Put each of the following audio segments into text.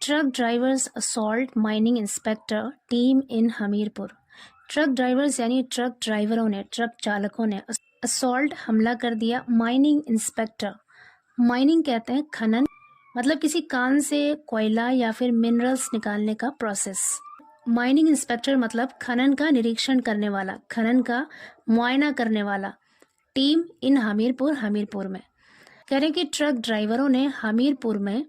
Truck drivers assault mining inspector team in Hamirpur. Truck drivers यानी truck ड्राइवरों ने, truck चालकों ने असॉल्ट हमला कर दिया माइनिंग इंस्पेक्टर। माइनिंग कहते हैं खनन, मतलब किसी कान से कोयला या फिर मिनरल्स निकालने का प्रोसेस। माइनिंग इंस्पेक्टर मतलब खनन का निरीक्षण करने वाला, खनन का मुआयना करने वाला। टीम इन हमीरपुर में कह रहे हैं कि ट्रक ड्राइवरों ने हमीरपुर में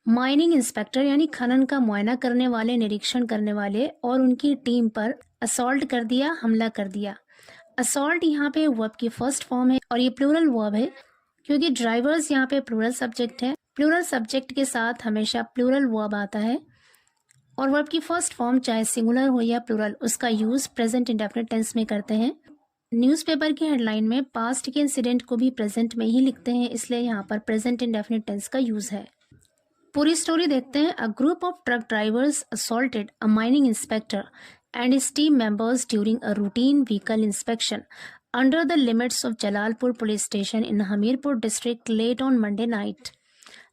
माइनिंग इंस्पेक्टर यानी खनन का मुआयना करने वाले, निरीक्षण करने वाले और उनकी टीम पर असॉल्ट कर दिया, हमला कर दिया। असॉल्ट यहाँ पे वर्ब की फर्स्ट फॉर्म है और ये प्लूरल वर्ब है क्योंकि ड्राइवर्स यहाँ पे प्लूरल सब्जेक्ट है। प्लूरल सब्जेक्ट के साथ हमेशा प्लूरल वर्ब आता है और वर्ब की फर्स्ट फॉर्म चाहे सिंगुलर हो या प्लूरल, उसका यूज प्रेजेंट इंडेफिनिट टेंस में करते हैं। न्यूज़पेपर की हेडलाइन में पास्ट के इंसिडेंट को भी प्रेजेंट में ही लिखते हैं, इसलिए यहाँ पर प्रेजेंट इंडेफिनिट टेंस का यूज है। पूरी स्टोरी देखते हैं। A group of truck drivers assaulted a mining inspector and his team members during a routine vehicle inspection under the limits of Jalalpur police station in Hamirpur district late on Monday night.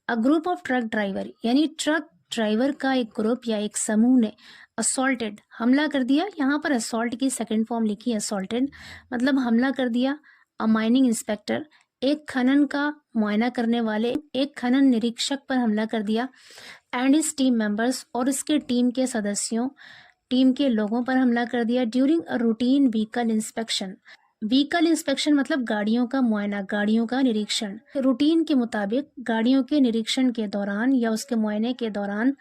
A group of truck driver यानी truck driver का एक group या एक समूह ने assaulted हमला कर दिया। यहाँ पर असॉल्ट की सेकंड फॉर्म लिखी, असॉल्टेड मतलब हमला कर दिया। अ माइनिंग इंस्पेक्टर एक खनन का मुआयना करने वाले, एक खनन निरीक्षक पर हमला कर दिया। एंड इस टीम मेंबर्स और इसके टीम के सदस्यों, टीम के लोगों पर हमला कर दिया during a routine vehicle inspection. Vehicle inspection मतलब गाड़ियों का मुआयना, गाड़ियों का निरीक्षण। रूटीन के मुताबिक गाड़ियों के निरीक्षण के दौरान या उसके मुआयने के दौरान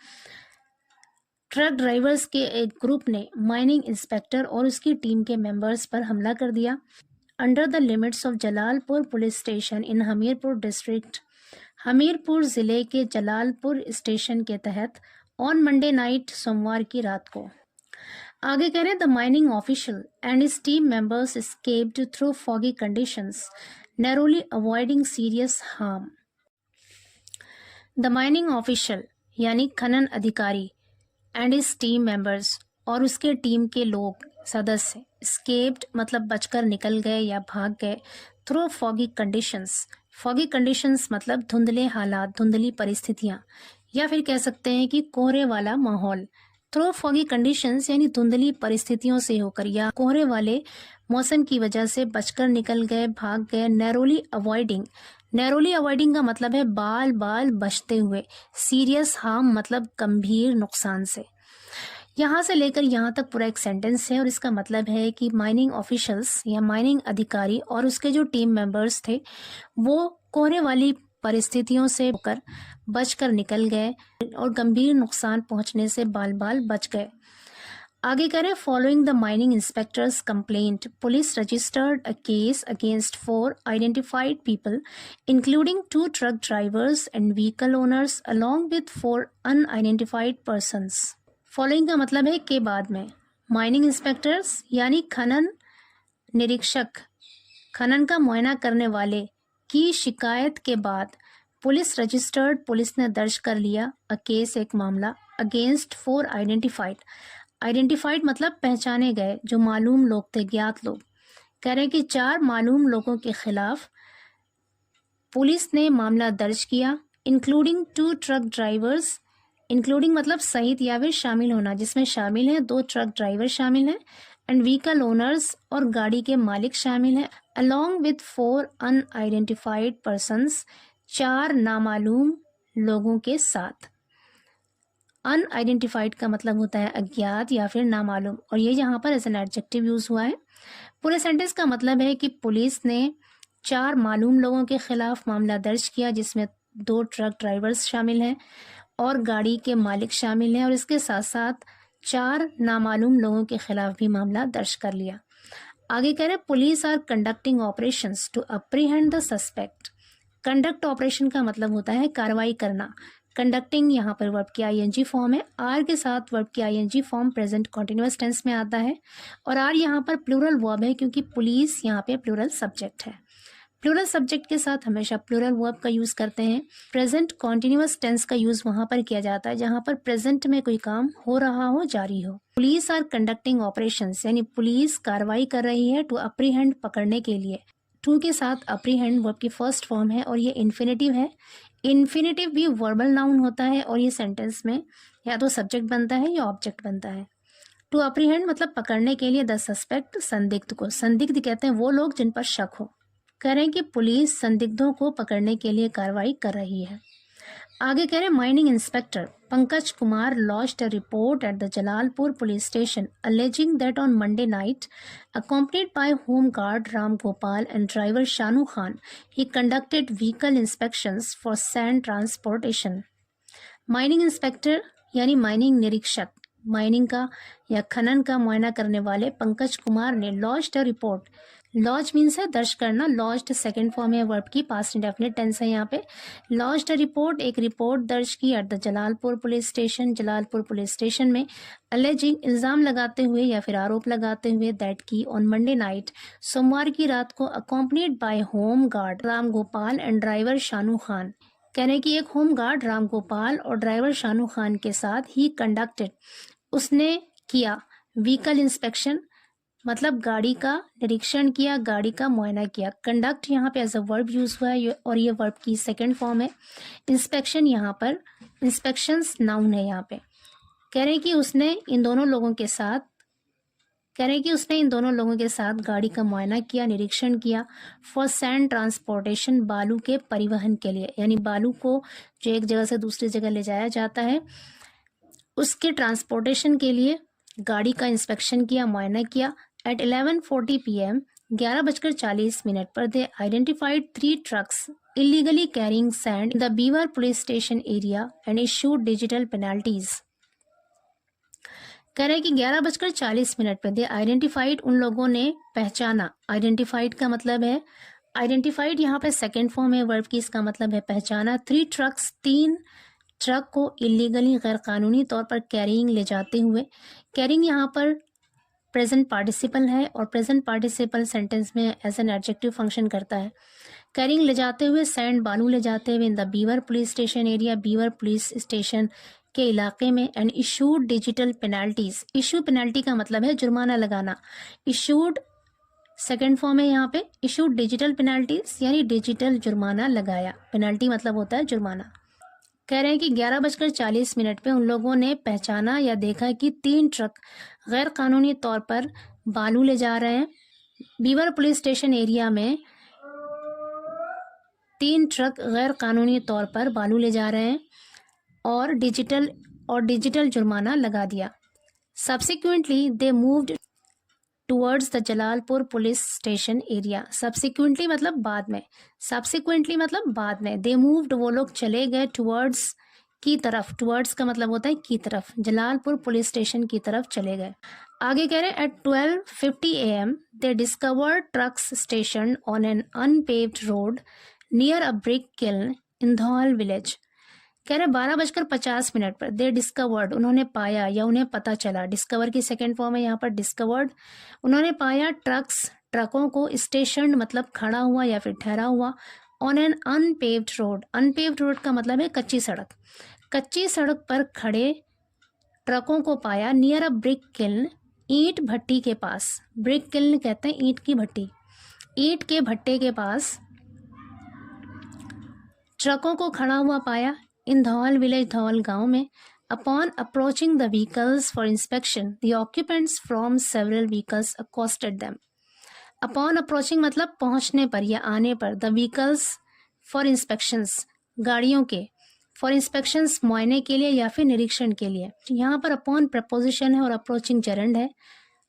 ट्रक ड्राइवर्स के एक ग्रुप ने माइनिंग इंस्पेक्टर और उसकी टीम के मेंबर्स पर हमला कर दिया under the limits of Jalalpur police station in Hamirpur district, Hamirpur जिले के जलालपुर स्टेशन के तहत ऑन मंडे नाइट, सोमवार की रात को। आगे कह रहे the mining official and his team members escaped through foggy conditions narrowly avoiding serious harm. The mining official यानी खनन अधिकारी एंड हिज टीम मेंबर्स और उसके टीम के लोग, सदस्य, एस्केप्ड मतलब बचकर निकल गए या भाग गए through foggy conditions. Foggy conditions मतलब धुंधले हालात, धुंधली परिस्थितियां, या फिर कह सकते हैं कि कोहरे वाला माहौल। थ्रू फॉगी कंडीशंस यानी धुंधली परिस्थितियों से होकर या कोहरे वाले मौसम की वजह से बचकर निकल गए, भाग गए। नैरोली अवॉइडिंग, नैरोली अवॉइडिंग का मतलब है बाल बाल बचते हुए। सीरियस हार्म मतलब गंभीर नुकसान से। यहाँ से लेकर यहाँ तक पूरा एक सेंटेंस है और इसका मतलब है कि माइनिंग ऑफिशियल्स या माइनिंग अधिकारी और उसके जो टीम मेंबर्स थे वो कोहरे वाली परिस्थितियों से होकर बचकर निकल गए और गंभीर नुकसान पहुंचने से बाल बाल बच गए। आगे करें, following the mining inspectors complaint police registered a case against 4 identified people including 2 truck drivers and vehicle owners along with 4 unidentified persons. Following का मतलब है के बाद में। माइनिंग इंस्पेक्टर्स यानी खनन निरीक्षक, खनन का मुआयना करने वाले की शिकायत के बाद पुलिस रजिस्टर्ड, पुलिस ने दर्ज कर लिया, अ केस एक मामला, अगेंस्ट 4 आइडेंटिफाइड, आइडेंटिफाइड मतलब पहचाने गए, जो मालूम लोग थे, ज्ञात लोग। कह रहे हैं कि 4 मालूम लोगों के खिलाफ पुलिस ने मामला दर्ज किया। इंक्लूडिंग 2 ट्रक ड्राइवर्स, इंक्लूडिंग मतलब सहित या फिर शामिल होना, जिसमें शामिल हैं 2 ट्रक ड्राइवर शामिल हैं, एंड व्हीकल ओनर्स और गाड़ी के मालिक शामिल हैं, अलॉन्ग विथ 4 अनआइडेंटिफाइड पर्सन्स, 4 नामालूम लोगों के साथ। अनआइडेंटिफाइड का मतलब होता है अज्ञात या फिर नामालूम, और ये यहाँ पर एज एन एडजेक्टिव यूज हुआ है। पूरे सेंटेंस का मतलब है कि पुलिस ने 4 मालूम लोगों के खिलाफ मामला दर्ज किया, जिसमें 2 ट्रक ड्राइवर्स शामिल हैं और गाड़ी के मालिक शामिल हैं, और इसके साथ साथ 4 नामालूम लोगों के खिलाफ भी मामला दर्ज कर लिया। आगे कह रहे police are conducting operations to apprehend the suspect. Conduct operation का मतलब होता है कार्रवाई करना। कंडक्टिंग यहाँ पर वर्ब की आईएनजी फॉर्म है, आर के साथ वर्ब की ING form present continuous tense में आता है, और आर यहाँ पर प्लूरल वर्ब है क्योंकि पुलिस यहाँ पे प्लूरल सब्जेक्ट है। प्लूरल सब्जेक्ट के साथ हमेशा प्लूरल वर्ब का यूज करते हैं। प्रेजेंट कॉन्टिन्यूअस टेंस का यूज वहां पर किया जाता है जहां पर प्रेजेंट में कोई काम हो रहा हो, जारी हो। पुलिस आर कंडक्टिंग ऑपरेशंस यानी पुलिस कार्रवाई कर रही है, टू अप्रीहेंड पकड़ने के लिए। टू के साथ अप्रीहेंड वर्ब की फर्स्ट फॉर्म है और ये इन्फिनेटिव है। इन्फिनेटिव भी वर्बल नाउन होता है और ये सेंटेंस में या तो सब्जेक्ट बनता है या ऑब्जेक्ट बनता है। टू अप्रीहेंड मतलब पकड़ने के लिए, द सस्पेक्ट संदिग्ध को, संदिग्ध कहते हैं वो लोग जिन पर शक हो। कह रहे हैं कि पुलिस संदिग्धों को पकड़ने के लिए कार्रवाई कर रही है। आगे कह रहे हैं mining inspector Pankaj Kumar lodged a report at the Jalalpur police station alleging that on Monday night, accompanied by Home Guard Ram Gopal and driver Shanu Khan, he conducted vehicle inspections for sand transportation. Mining inspector यानी mining निरीक्षक, mining का या खनन का मुआयना करने वाले पंकज कुमार ने lodged a report, lodge means है दर्ज करना, लॉज्ड सेकंड फॉर्म है वर्ब की, पास्ट इंडेफिनिट टेंस है यहाँ पे। लॉज्ड अ रिपोर्ट एक रिपोर्ट दर्ज की at the Jalalpur police station, Jalalpur police station में, अलेजिंग इल्जाम लगाते हुए या फिर आरोप लगाते हुए दैट की ऑन मंडे नाइट सोमवार की रात को, accompanied by home guard Ram Gopal and driver Shanu Khan, कहने की एक होम गार्ड राम गोपाल और ड्राइवर शानू खान के साथ ही कंडक्टेड उसने किया, व्हीकल इंस्पेक्शन मतलब गाड़ी का निरीक्षण किया, गाड़ी का मुआयना किया। कंडक्ट यहाँ पे एज अ वर्ब यूज हुआ है और ये वर्ब की सेकंड फॉर्म है। इंस्पेक्शन यहाँ पर इंस्पेक्शंस नाउन है यहाँ पे। कह रहे हैं कि उसने इन दोनों लोगों के साथ गाड़ी का मुआयना किया, निरीक्षण किया, फॉर सैंड ट्रांसपोर्टेशन बालू के परिवहन के लिए, यानी बालू को जो एक जगह से दूसरी जगह ले जाया जाता है उसके ट्रांसपोर्टेशन के लिए गाड़ी का इंस्पेक्शन किया, मुआयना किया। एट 11:40 PM 11:40 पर they identified 3 trucks illegally carrying sand in the Beaver police station area and issued digital penalties. कह रहे हैं कि 11:40 पर दे आइडेंटिफाइड उन लोगों ने पहचाना, आइडेंटिफाइड का मतलब है, आइडेंटिफाइड यहाँ पे सेकेंड फॉर्म है वर्ब की, इसका मतलब है पहचाना। 3 ट्रक्स 3 ट्रक को इलीगली गैर कानूनी तौर पर कैरिंग ले जाते हुए, कैरिंग यहाँ पर प्रेजेंट पार्टिसिपल है और प्रेजेंट पार्टिसिपल सेंटेंस में एज एन एडजेक्टिव फंक्शन करता है। कैरिंग ले जाते हुए, सैंड बालू ले जाते हुए in the beaver police station area, beaver police station के इलाके में, and issued digital penalties, issue penalty का मतलब है जुर्माना लगाना, इशूड सेकेंड फॉर्म है यहाँ पे, इशूड डिजिटल पेनाल्टीज यानी डिजिटल जुर्माना लगाया, पेनाल्टी मतलब होता है जुर्माना। कह रहे हैं कि 11:40 पे उन लोगों ने पहचाना या देखा कि 3 ट्रक गैर कानूनी तौर पर बालू ले जा रहे हैं। बीवर पुलिस स्टेशन एरिया में 3 ट्रक गैर कानूनी तौर पर बालू ले जा रहे हैं और डिजिटल जुर्माना लगा दिया। Subsequently they moved towards the Jalalpur police station area, subsequently मतलब बाद में, सब्सिक्वेंटली मतलब बाद में, दे मूव्ड वो लोग चले गए, टुवर्ड्स की तरफ, टुवर्ड्स का मतलब होता है की तरफ, जलालपुर पुलिस स्टेशन की तरफ चले गए। आगे कह रहे हैं at 12:50 AM they discovered trucks station on an unpaved road near a brick kiln in Dhaul village. कह रहे 12:50 पर दे डिस्कवर्ड उन्होंने पाया या उन्हें पता चला, डिस्कवर की सेकेंड फॉर्म है यहाँ पर डिस्कवर्ड, उन्होंने पाया ट्रकों को स्टेशन मतलब खड़ा हुआ या फिर ठहरा हुआ, on an unpaved road, unpaved road का मतलब है कच्ची सड़क, कच्ची सड़क पर खड़े ट्रकों को पाया, नियर अ ब्रिक किल्न ईंट भट्टी के पास, ब्रिक किल्न कहते हैं ईंट की भट्टी, ईंट के भट्टे के पास ट्रकों को खड़ा हुआ पाया, इन धौल विलेज धौल गांव में। Upon approaching the vehicles for inspection the occupants from several vehicles accosted them, upon approaching मतलब पहुंचने पर या आने पर, द व्हीकल्स फॉर इंस्पेक्शंस गाड़ियों के, फॉर इंस्पेक्शंस मुआयने के लिए या फिर निरीक्षण के लिए। यहाँ पर अपॉन प्रपोजिशन है और अप्रोचिंग जरंड है,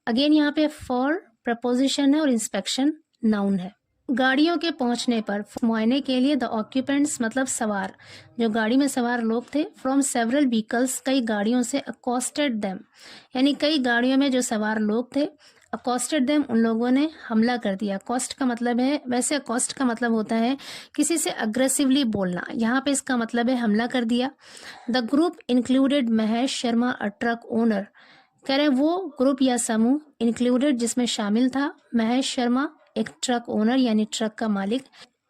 अगेन यहाँ पे फॉर प्रपोजिशन है और इंस्पेक्शन नाउन है। गाड़ियों के पहुंचने पर मुआयने के लिए, द ऑक्यूपेंट्स मतलब सवार, जो गाड़ी में सवार लोग थे, फ्रॉम सेवरल व्हीकल्स कई गाड़ियों से, अकोस्टेड देम यानी कई गाड़ियों में जो सवार लोग थे, अकोस्टेड देम उन लोगों ने हमला कर दिया। अकोस्ट का मतलब है, वैसे अकोस्ट का मतलब होता है किसी से अग्रेसिवली बोलना, यहाँ पे इसका मतलब है हमला कर दिया। The group included Mahesh Sharma a truck owner, कह रहे वो ग्रुप या समूह इंक्लूडेड जिसमें शामिल था महेश शर्मा एक ट्रक ओनर यानी ट्रक का मालिक,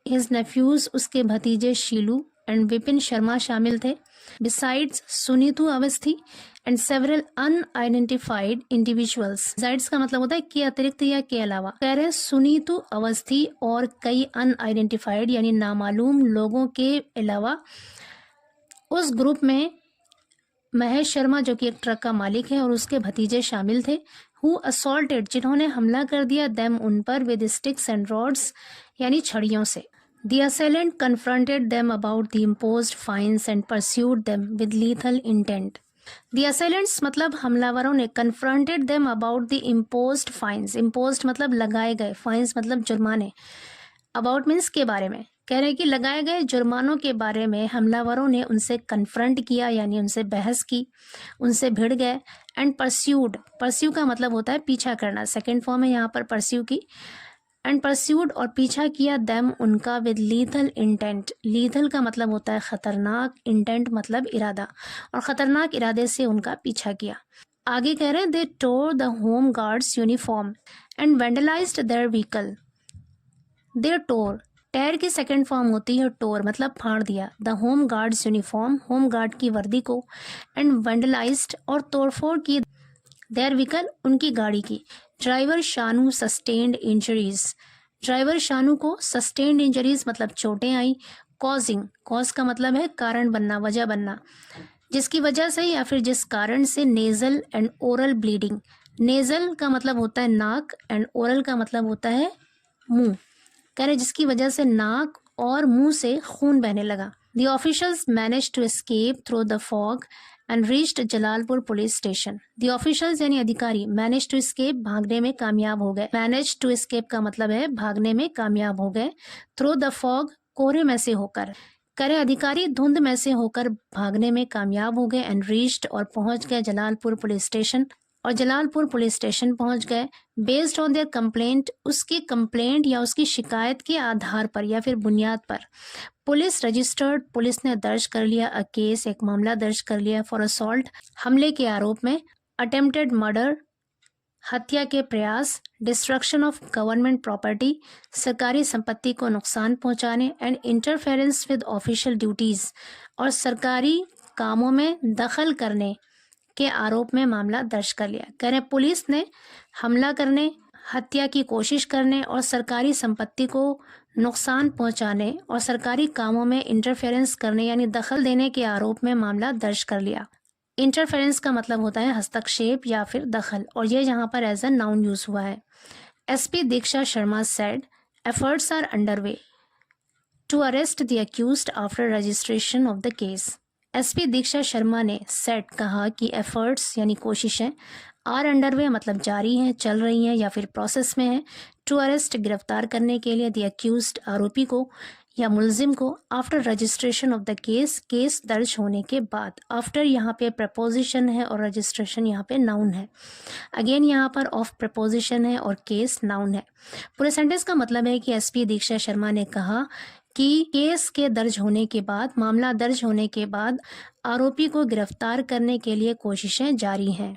हिज नेफ्यूज उसके भतीजे शीलू एंड विपिन शर्मा शामिल थे। Besides Sunitu Awasthi and several unidentified individuals. Besides का मतलब होता है के अतिरिक्त या के अलावा। कह रहे हैं सुनीतू अवस्थी और कई अनआइडेंटिफाइड यानी नामालूम लोगों के अलावा उस ग्रुप में महेश शर्मा जो कि एक ट्रक का मालिक है और उसके भतीजे शामिल थे। हु असॉल्टेड जिन्होंने हमला कर दिया देम उन पर विद स्टिक्स एंड रॉड्स यानी छड़ियों से। The assailant confronted them about the imposed fines and pursued them with lethal intent. The assailants मतलब हमलावरों ने confronted them about the imposed fines. Imposed मतलब लगाए गए, fines मतलब जुर्माने। About means के बारे में, कह रहे हैं कि लगाए गए जुर्मानों के बारे में हमलावरों ने उनसे कन्फ्रंट किया यानी उनसे बहस की, उनसे भिड़ गए। एंड परस्यूड, परस्यू का मतलब होता है पीछा करना, सेकेंड फॉर्म है यहाँ पर परस्यू की। एंड परस्यूड और पीछा किया देम उनका विद लीथल इंटेंट। लीथल का मतलब होता है खतरनाक, इंटेंट मतलब इरादा, और खतरनाक इरादे से उनका पीछा किया। आगे कह रहे हैं they tore the home guards uniform and vandalised their vehicle. They tore, tear की सेकेंड फॉर्म होती है टोर मतलब फाड़ दिया। The home guards uniform, home guard की वर्दी को। एंड वेंडलाइज्ड और तोड़फोड़ की देयर व्हीकल उनकी गाड़ी की। Driver Shanu sustained injuries, driver Shanu को सस्टेन्ड इंजरीज मतलब चोटें आई। कॉजिंग, कॉज का मतलब है कारण बनना, वजह बनना, जिसकी वजह से या फिर जिस कारण से। Nasal and oral bleeding, nasal का मतलब होता है नाक एंड ओरल का मतलब होता है मुंह। कह रहे जिसकी वजह से नाक और मुंह से खून बहने लगा। The officials manage to escape through the fog and reached Jalalpur police station. The officials यानी अधिकारी मैनेज टू एस्केप भागने में कामयाब हो गए। मैनेज टू एस्केप का मतलब है भागने में कामयाब हो गए। थ्रू द फॉग कोहरे में से होकर, करे अधिकारी धुंध में से होकर भागने में कामयाब हो गए। एंड रीच्ड और पहुंच गए जलालपुर पुलिस स्टेशन, और जलालपुर पुलिस स्टेशन पहुंच गए। बेस्ड ऑन देयर कंप्लेंट, उसकी कंप्लेंट या उसकी शिकायत के आधार पर या फिर बुनियाद पर। पुलिस रजिस्टर्ड, पुलिस ने दर्ज कर लिया अ केस, एक मामला दर्ज कर लिया फॉर असॉल्ट, हमले के आरोप में। अटेम्प्टेड मर्डर, हत्या के प्रयास। डिस्ट्रक्शन ऑफ गवर्नमेंट प्रॉपर्टी, सरकारी संपत्ति को नुकसान पहुंचाने। And interference with official duties, और सरकारी कामों में दखल करने के आरोप में मामला दर्ज कर लिया। कह रहे पुलिस ने हमला करने, हत्या की कोशिश करने और सरकारी संपत्ति को नुकसान पहुंचाने और सरकारी कामों में इंटरफेरेंस करने यानी दखल देने के आरोप में मामला दर्ज कर लिया। इंटरफेरेंस का मतलब होता है हस्तक्षेप या फिर दखल, और ये यहाँ पर एज अ नाउन यूज हुआ है। SP Diksha Sharma said efforts are underway to arrest the accused after registration of the case. SP Diksha Sharma ने सेट कहा कि एफर्ट्स यानी कोशिशें, आर अंडरवे मतलब जारी हैं, चल रही हैं या फिर प्रोसेस में है। टू अरेस्ट गिरफ्तार करने के लिए, द अक्यूज्ड आरोपी को या मुलजिम को। After registration of the case, case दर्ज होने के बाद। आफ्टर यहाँ पे प्रपोजिशन है और रजिस्ट्रेशन यहाँ पे नाउन है। अगेन यहाँ पर ऑफ प्रपोजिशन है और केस नाउन है। पूरे सेंटेंस का मतलब है कि एसपी दीक्षा शर्मा ने कहा कि केस के दर्ज होने के बाद, मामला दर्ज होने के बाद आरोपी को गिरफ्तार करने के लिए कोशिशें जारी हैं।